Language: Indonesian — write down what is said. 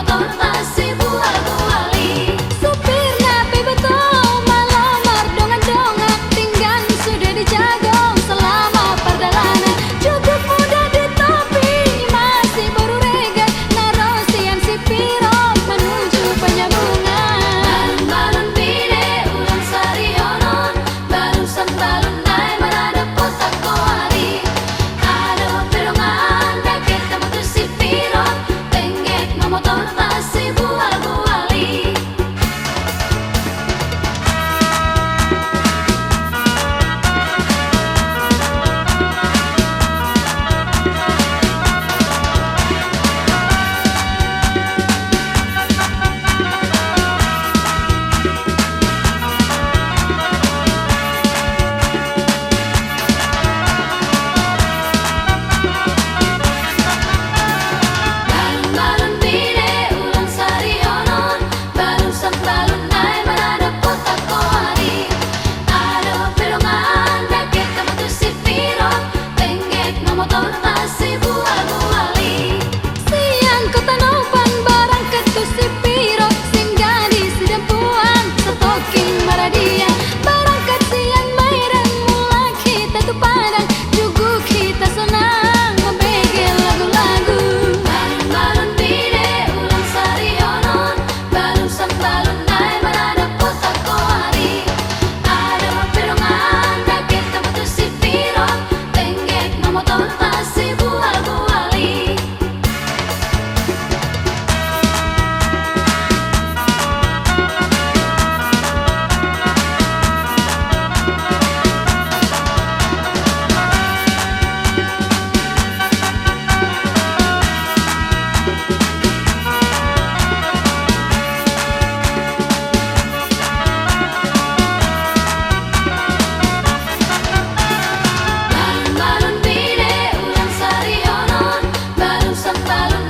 motor masih bual-buali. Supir napi betul malamar dongan-dongan, tinggal sudah dijagong selama perjalanan. Cukup mudah di topi masih baru regan, narosian si piro menuju penyambungan. Balon pide ulang sarionon, barusan balon naik merada potak koari. Ada perongan daket motor si piro, tenggek motor masih bual-buali. Balon pide ulang sarionon, barusan balon naik merada potak koari. Ada perongan daket motor si piro, tenggek motor masih bual-buali. Siang kota nopan barang ketu si piro, singgah di sidempuan setoking maradia. Barangkat siang mairan mula kita tu padang, jugu kita senang ngebegel lagu-lagu. Balon pide ulang sarionon, barusan balon naik merada potak koari. Ada perongan daket motor si piro, tenggek motor masih bual-buali. Balon pide ulang sarionon, barusan balon